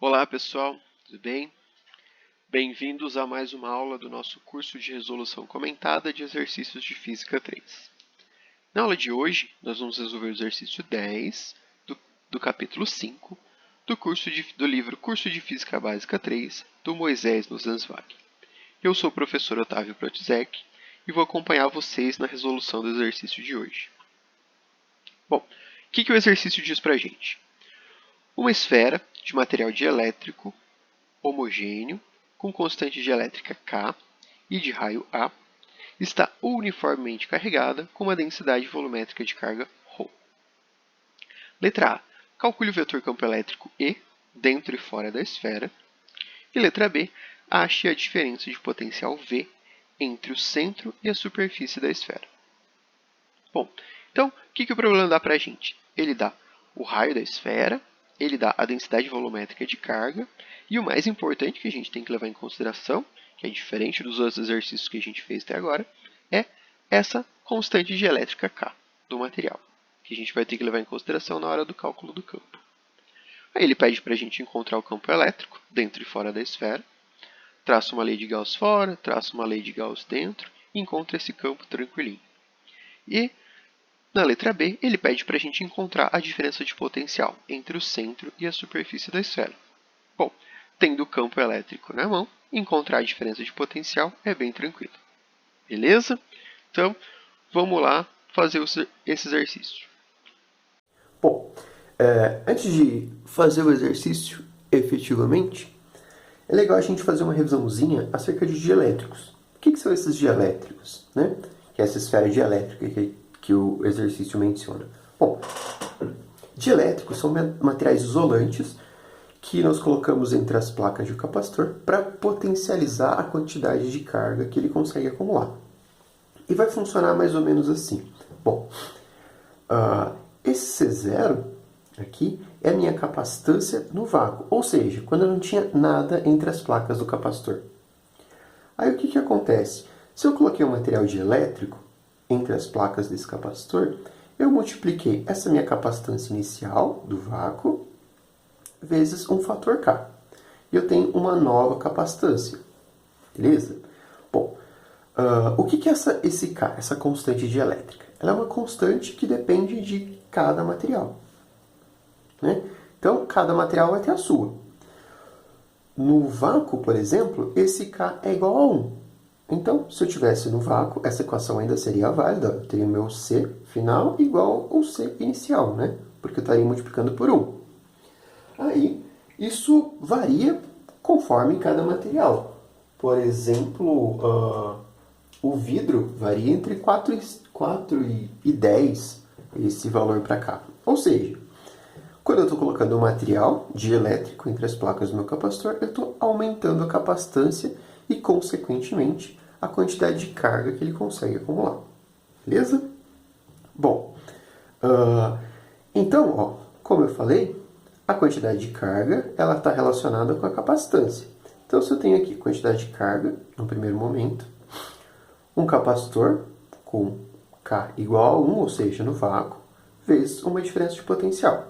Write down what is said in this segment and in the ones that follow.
Olá pessoal, tudo bem? Bem-vindos a mais uma aula do nosso curso de resolução comentada de exercícios de Física 3. Na aula de hoje, nós vamos resolver o exercício 10 do capítulo 5 do livro Curso de Física Básica 3, do Moisés Nussenswag. Eu sou o professor Otávio Protzek e vou acompanhar vocês na resolução do exercício de hoje. Bom, o que o exercício diz pra gente? Uma esfera de material dielétrico homogêneo, com constante dielétrica K e de raio A, está uniformemente carregada com uma densidade volumétrica de carga ρ. Letra A. Calcule o vetor campo elétrico E dentro e fora da esfera. E letra B. Ache a diferença de potencial V entre o centro e a superfície da esfera. Bom, então, o que o problema dá para a gente? Ele dá o raio da esfera, ele dá a densidade volumétrica de carga, e o mais importante que a gente tem que levar em consideração, que é diferente dos outros exercícios que a gente fez até agora, é essa constante dielétrica K do material, que a gente vai ter que levar em consideração na hora do cálculo do campo. Aí ele pede para a gente encontrar o campo elétrico dentro e fora da esfera, traça uma lei de Gauss fora, traça uma lei de Gauss dentro, e encontra esse campo tranquilinho. E na letra B, ele pede para a gente encontrar a diferença de potencial entre o centro e a superfície da esfera. Bom, tendo o campo elétrico na mão, encontrar a diferença de potencial é bem tranquilo. Beleza? Então, vamos lá fazer esse exercício. Bom, antes de fazer o exercício efetivamente, é legal a gente fazer uma revisãozinha acerca de dielétricos. O que são esses dielétricos, né? Que é essa esfera dielétrica que o exercício menciona. Bom, dielétricos são materiais isolantes que nós colocamos entre as placas de um capacitor para potencializar a quantidade de carga que ele consegue acumular. E vai funcionar mais ou menos assim. Bom, esse C0 aqui é a minha capacitância no vácuo, ou seja, quando eu não tinha nada entre as placas do capacitor. Aí o que acontece? Se eu coloquei um material dielétrico entre as placas desse capacitor, eu multipliquei essa minha capacitância inicial do vácuo vezes um fator K. E eu tenho uma nova capacitância. Beleza? Bom, o que é esse K, essa constante dielétrica? Ela é uma constante que depende de cada material. Né? Então, cada material vai ter a sua. No vácuo, por exemplo, esse K é igual a 1. Então, se eu tivesse no vácuo, essa equação ainda seria válida. Eu teria o meu C final igual ao C inicial, né? Porque eu estaria multiplicando por 1. Aí, isso varia conforme cada material. Por exemplo, o vidro varia entre 4 e 10, esse valor para cá. Ou seja, quando eu estou colocando um material dielétrico entre as placas do meu capacitor, eu estou aumentando a capacitância e, consequentemente, a quantidade de carga que ele consegue acumular. Beleza? Bom, então, ó, como eu falei, a quantidade de carga ela está relacionada com a capacitância. Então, se eu tenho aqui quantidade de carga, no primeiro momento, um capacitor com K igual a 1, ou seja, no vácuo, vezes uma diferença de potencial.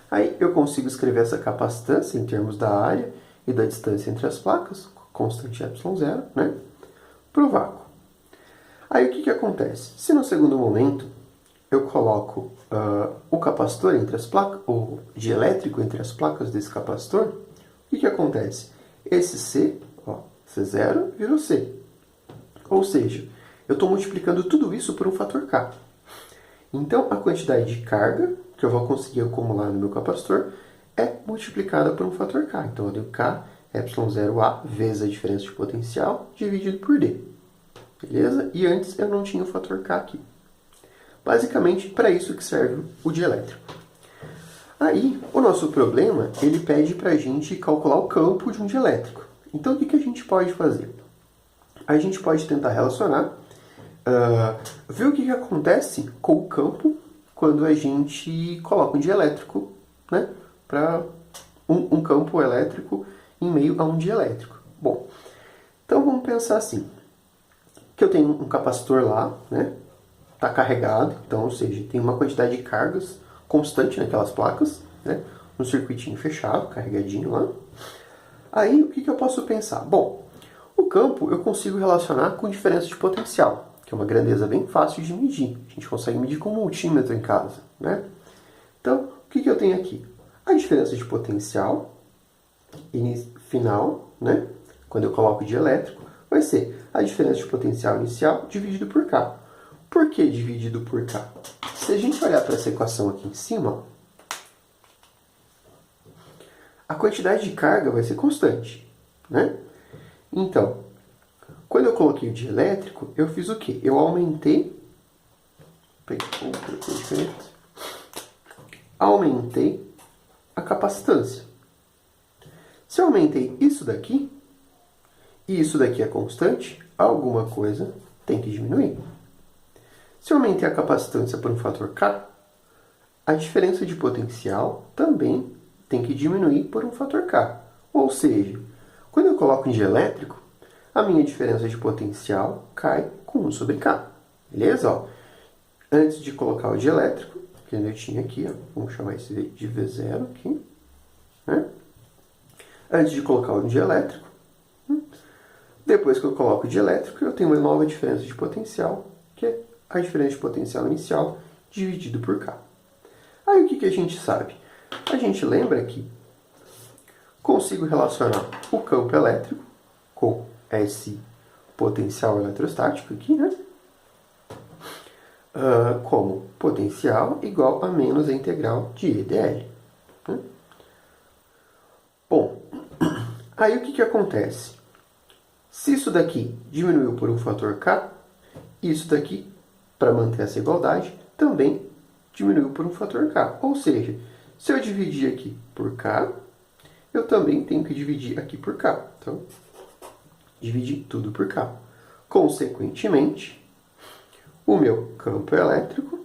Aí eu consigo escrever essa capacitância em termos da área e da distância entre as placas, constante ε0, né, para o vácuo. Aí o que acontece? Se no segundo momento eu coloco o capacitor entre as placas, o dielétrico entre as placas desse capacitor, o que acontece? Esse C, ó, C0 virou C. Ou seja, eu estou multiplicando tudo isso por um fator K. Então, a quantidade de carga que eu vou conseguir acumular no meu capacitor é multiplicada por um fator K. Então, eu tenho K ε0A vezes a diferença de potencial dividido por D. Beleza? E antes eu não tinha o fator K aqui. Basicamente, para isso que serve o dielétrico. Aí, o nosso problema, ele pede para a gente calcular o campo de um dielétrico. Então, o que a gente pode fazer? A gente pode tentar relacionar, ver o que acontece com o campo quando a gente coloca um dielétrico, né, para um campo elétrico em meio a um dielétrico. Bom, então vamos pensar assim, que eu tenho um capacitor lá, né, está carregado, então, ou seja, tem uma quantidade de cargas constante naquelas placas, né, no circuitinho fechado, carregadinho lá. Aí, o que eu posso pensar? Bom, o campo eu consigo relacionar com diferença de potencial, que é uma grandeza bem fácil de medir. A gente consegue medir com um multímetro em casa, né? Então, o que eu tenho aqui? A diferença de potencial final, né? Quando eu coloco de elétrico, vai ser a diferença de potencial inicial dividido por K. Por que dividido por K? Se a gente olhar para essa equação aqui em cima, ó, a quantidade de carga vai ser constante, né? Então, quando eu coloquei o de elétrico, eu fiz o quê? Eu aumentei a capacitância. Se eu aumentei isso daqui, e isso daqui é constante, alguma coisa tem que diminuir. Se eu aumentei a capacitância por um fator K, a diferença de potencial também tem que diminuir por um fator K. Ou seja, quando eu coloco um dielétrico, a minha diferença de potencial cai com 1 sobre K. Beleza? Ó, antes de colocar o dielétrico, que eu tinha aqui, ó, vamos chamar esse de V0 aqui, né? Antes de colocar o dielétrico, depois que eu coloco o dielétrico, eu tenho uma nova diferença de potencial, que é a diferença de potencial inicial dividido por K. Aí o que a gente sabe? A gente lembra que consigo relacionar o campo elétrico com esse potencial eletrostático aqui, né? Como potencial igual a menos a integral de E dl. Né? Bom, aí o que acontece? Se isso daqui diminuiu por um fator K, isso daqui, para manter essa igualdade, também diminuiu por um fator K. Ou seja, se eu dividir aqui por K, eu também tenho que dividir aqui por K. Então, dividir tudo por K. Consequentemente, o meu campo elétrico,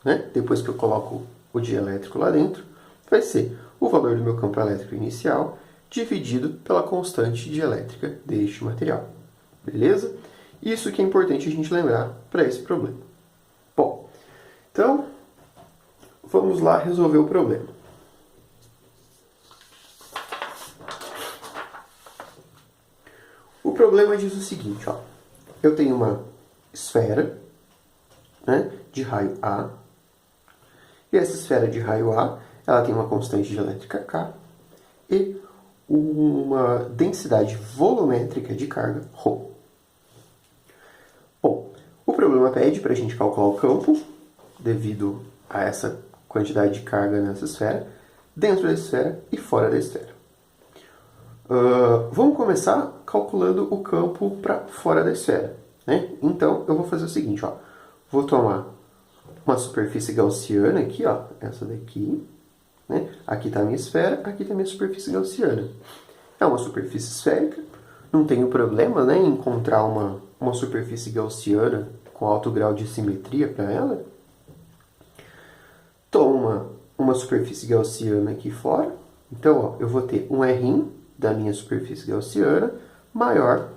né, depois que eu coloco o dielétrico lá dentro, vai ser o valor do meu campo elétrico inicial dividido pela constante dielétrica deste material. Beleza? Isso que é importante a gente lembrar para esse problema. Bom, então, vamos lá resolver o problema. O problema diz o seguinte, ó. Eu tenho uma esfera, né, de raio A, e essa esfera de raio A, ela tem uma constante dielétrica K e uma densidade volumétrica de carga ρ. Bom, o problema pede para a gente calcular o campo devido a essa quantidade de carga nessa esfera, dentro da esfera e fora da esfera. Vamos começar calculando o campo para fora da esfera, né? Então, eu vou fazer o seguinte, ó. Vou tomar uma superfície gaussiana aqui, ó, essa daqui, né? Aqui está a minha esfera, aqui está a minha superfície gaussiana. É uma superfície esférica, não tenho problema, né, em encontrar uma superfície gaussiana com alto grau de simetria para ela. Tomo uma superfície gaussiana aqui fora, então ó, eu vou ter um R' da minha superfície gaussiana maior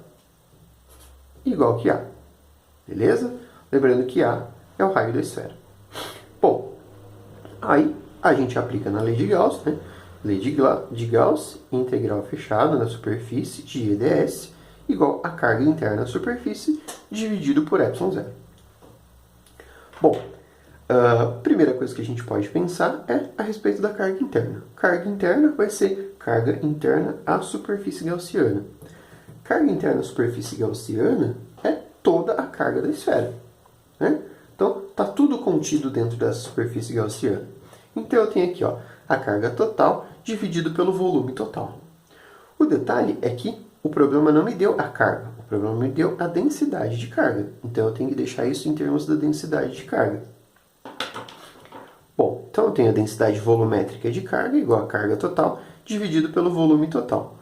igual que A. Beleza? Lembrando que A é o raio da esfera. Bom, aí a gente aplica na lei de Gauss, né? Lei de Gauss, integral fechada na superfície de E ds igual a carga interna da superfície dividido por ε0. Bom, a primeira coisa que a gente pode pensar é a respeito da carga interna. Carga interna vai ser carga interna à superfície gaussiana. Carga interna à superfície gaussiana é toda a carga da esfera, né? Então, está tudo contido dentro dessa superfície gaussiana. Então, eu tenho aqui, ó, a carga total dividido pelo volume total. O detalhe é que o problema não me deu a carga, o problema me deu a densidade de carga. Então, eu tenho que deixar isso em termos da densidade de carga. Bom, então eu tenho a densidade volumétrica de carga igual a carga total dividido pelo volume total.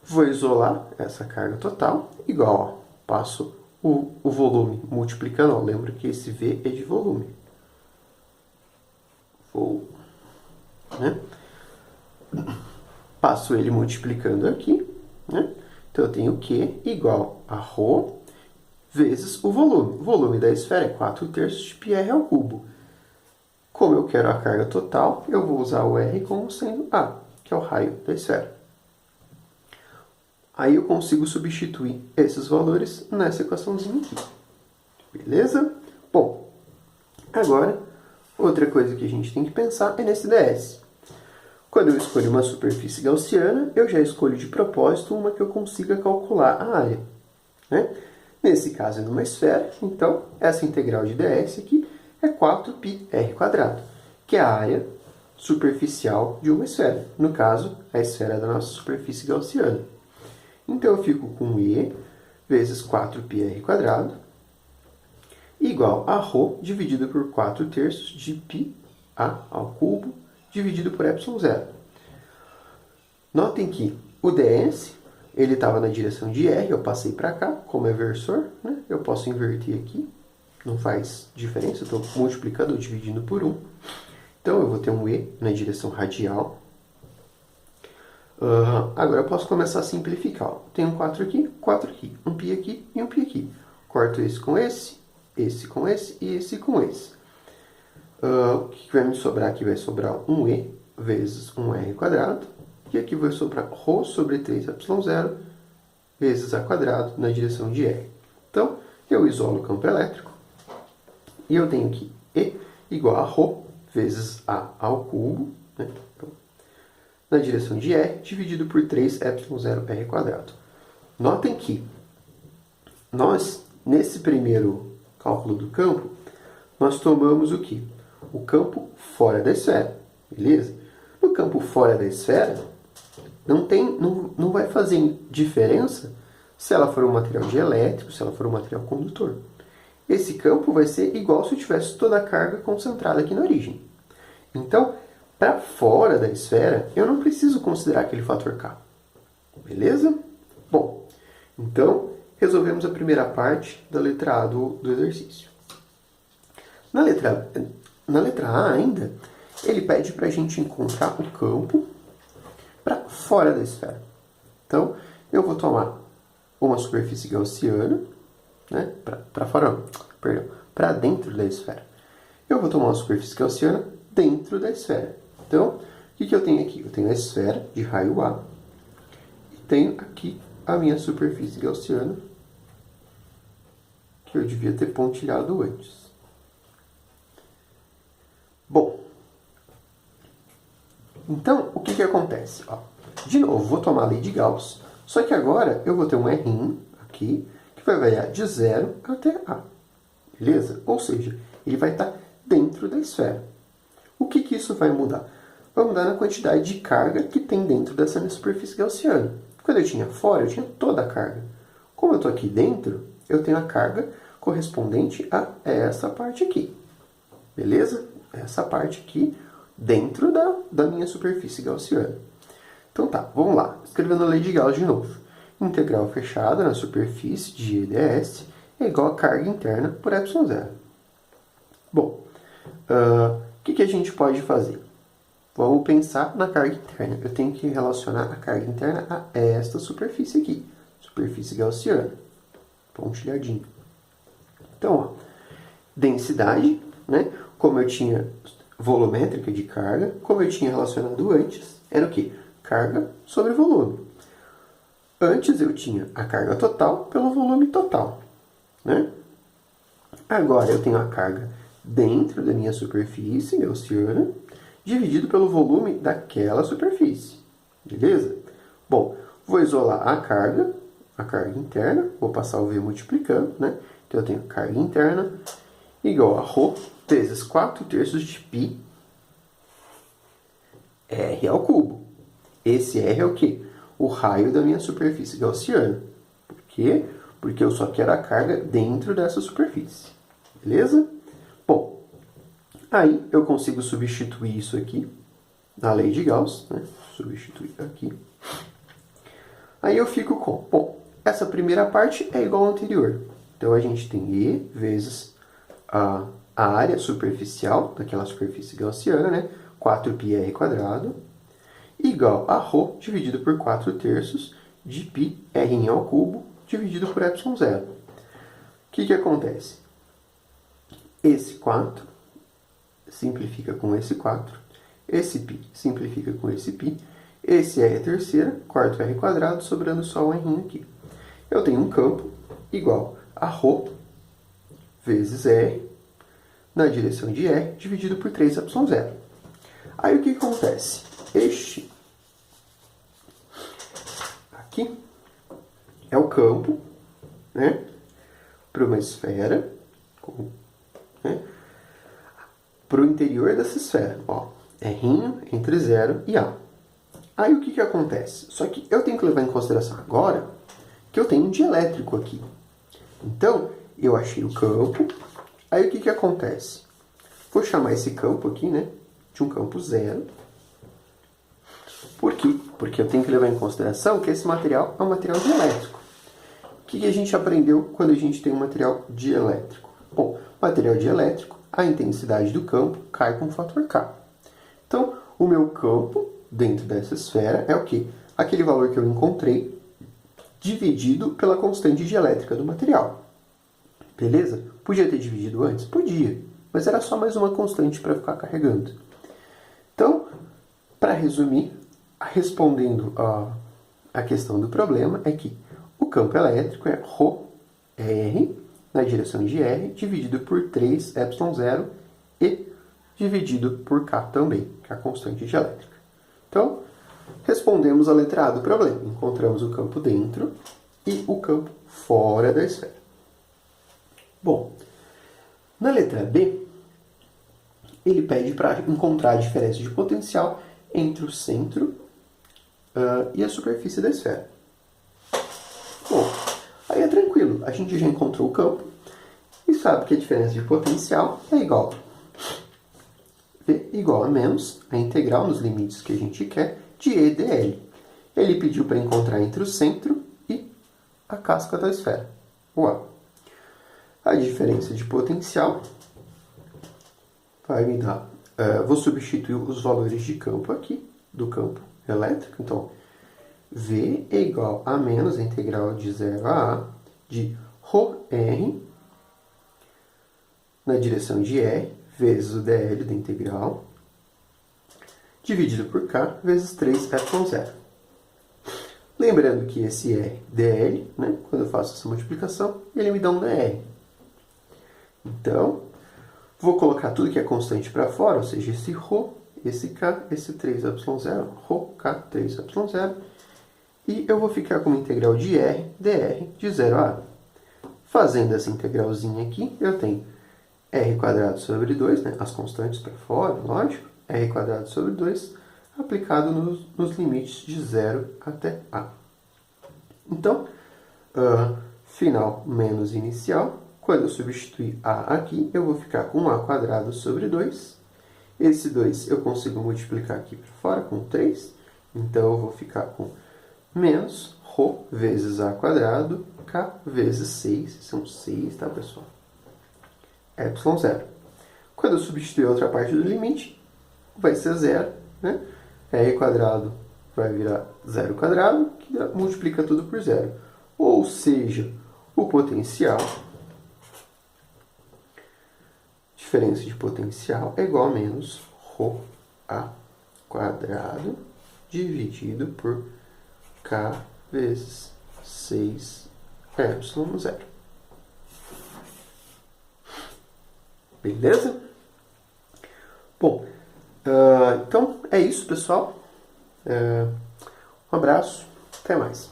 Vou isolar essa carga total igual, ó, passo o volume multiplicando, ó, lembra que esse V é de volume. Né? Passo ele multiplicando aqui, né? Então eu tenho Q igual a ρ vezes o volume. O volume da esfera é 4/3 de πr ao cubo. Como eu quero a carga total, eu vou usar o R como sendo A, que é o raio da esfera. Aí eu consigo substituir esses valores nessa equaçãozinha aqui. Beleza? Bom, agora, outra coisa que a gente tem que pensar é nesse ds. Quando eu escolho uma superfície gaussiana, eu já escolho de propósito uma que eu consiga calcular a área, né? Nesse caso é numa esfera, então essa integral de ds aqui é 4πr², que é a área superficial de uma esfera. No caso, a esfera da nossa superfície gaussiana. Então eu fico com E vezes 4πr² igual a ρ dividido por 4/3 de πa ao cubo dividido por ε0. Notem que o ds ele estava na direção de R, eu passei para cá, como é versor, né? Eu posso inverter aqui, não faz diferença, eu estou multiplicando ou dividindo por 1. Então eu vou ter um E na direção radial. Agora eu posso começar a simplificar. Tenho 4 aqui, um π aqui e um π aqui. Corto esse com esse com esse e esse com esse. O que vai me sobrar aqui? Vai sobrar um E vezes um R². E aqui vai sobrar ρ sobre 3ε0 vezes A² na direção de R. Então, eu isolo o campo elétrico. E eu tenho aqui E igual a ρ vezes A ao cubo, né? Então, na direção de R, dividido por 3ε0R². Notem que nós, nesse primeiro cálculo do campo, nós tomamos o quê? O campo fora da esfera, beleza? No campo fora da esfera, não vai fazer diferença se ela for um material dielétrico, se ela for um material condutor. Esse campo vai ser igual se eu tivesse toda a carga concentrada aqui na origem. Então, para fora da esfera, eu não preciso considerar aquele fator K. Beleza? Bom, então, resolvemos a primeira parte da letra A do exercício. Na letra A ainda, ele pede para a gente encontrar o campo para fora da esfera. Então, eu vou tomar uma superfície gaussiana, né? Para dentro da esfera. Eu vou tomar uma superfície gaussiana dentro da esfera. Então, o que eu tenho aqui? Eu tenho a esfera de raio A e tenho aqui a minha superfície gaussiana, que eu devia ter pontilhado antes. Bom, então, o que acontece? De novo, vou tomar a lei de Gauss, só que agora eu vou ter um R aqui, que vai variar de 0 até A. Beleza? Ou seja, ele vai estar dentro da esfera. O que isso vai mudar? Vai mudar na quantidade de carga que tem dentro dessa minha superfície gaussiana. Quando eu tinha fora, eu tinha toda a carga. Como eu estou aqui dentro, eu tenho a carga correspondente a essa parte aqui. Beleza? Essa parte aqui dentro da minha superfície gaussiana. Então tá, vamos lá. Escrevendo a lei de Gauss de novo. Integral fechada na superfície de EDS é igual a carga interna por ε0. Bom, o que a gente pode fazer? Vamos pensar na carga interna. Eu tenho que relacionar a carga interna a esta superfície aqui. Superfície gaussiana. Pontilhadinho. Então, ó, densidade, né? Como eu tinha volumétrica de carga, como eu tinha relacionado antes, era o quê? Carga sobre volume. Antes eu tinha a carga total pelo volume total, né? Agora eu tenho a carga dentro da minha superfície gaussiana, dividido pelo volume daquela superfície. Beleza? Bom, vou isolar a carga interna, vou passar o V multiplicando, né? Então eu tenho carga interna igual a ρ vezes 4/3 de π R ao cubo. Esse R é o quê? O raio da minha superfície gaussiana. Por quê? Porque eu só quero a carga dentro dessa superfície. Beleza? Bom, aí eu consigo substituir isso aqui na lei de Gauss, né? Substituir aqui. Aí eu fico com, bom, essa primeira parte é igual ao anterior. Então a gente tem E vezes a área superficial daquela superfície gaussiana, né? 4πr² igual a ρ dividido por 4/3 de π r ao cubo dividido por ε0. O que acontece? Esse 4 simplifica com esse 4, esse π simplifica com esse π, esse r é terceira, quarto r quadrado, sobrando só um r aqui. Eu tenho um campo igual a ρ vezes r na direção de r dividido por 3ε0. Aí o que acontece? Este aqui é o campo, né, para uma esfera, né, para o interior dessa esfera. Ó, R entre 0 e A. Aí o que acontece? Só que eu tenho que levar em consideração agora que eu tenho um dielétrico aqui. Então, eu achei o campo. Aí o que acontece? Vou chamar esse campo aqui, né, de um campo zero. Por quê? Porque eu tenho que levar em consideração que esse material é um material dielétrico. O que a gente aprendeu quando a gente tem um material dielétrico? Bom, material dielétrico, a intensidade do campo cai com o fator K. Então, o meu campo dentro dessa esfera é o quê? Aquele valor que eu encontrei dividido pela constante dielétrica do material. Beleza? Podia ter dividido antes? Podia, mas era só mais uma constante para ficar carregando. Então, para resumir, respondendo a questão do problema, é que o campo elétrico é ρr na direção de R dividido por 3ε0 e dividido por K também, que é a constante dielétrica. Então, respondemos a letra A do problema. Encontramos o campo dentro e o campo fora da esfera. Bom, na letra B, ele pede para encontrar a diferença de potencial entre o centro e a superfície da esfera. Bom, aí é tranquilo. A gente já encontrou o campo e sabe que a diferença de potencial é igual V igual a menos a integral nos limites que a gente quer de E dl. Ele pediu para encontrar entre o centro e a casca da esfera, o A. A diferença de potencial vai me dar... vou substituir os valores de campo aqui, do campo elétrico. Então, V é igual a menos a integral de 0 a A de ρr na direção de R vezes o dl da integral dividido por K vezes 3ε0. Lembrando que esse R dl, né, quando eu faço essa multiplicação, ele me dá um dr. Então, vou colocar tudo que é constante para fora, ou seja, esse ρ, esse K, esse 3ε0, ρ, K, 3ε0, e eu vou ficar com uma integral de R dr de 0 a A. Fazendo essa integralzinha aqui, eu tenho r² sobre 2, né, as constantes para fora, lógico, r² sobre 2, aplicado nos limites de 0 até A. Então, final menos inicial. Quando eu substituir A aqui, eu vou ficar com A² sobre 2. Esse 2 eu consigo multiplicar aqui para fora com 3. Então, eu vou ficar com menos ρ vezes A², K vezes 6. São 6, tá, pessoal? ε0. Quando eu substituir a outra parte do limite, vai ser 0, né? R² vai virar 0², que multiplica tudo por 0. Ou seja, o potencial... diferença de potencial é igual a menos ρA² dividido por K vezes 6ε0. Beleza? Bom, então é isso, pessoal. Um abraço, até mais.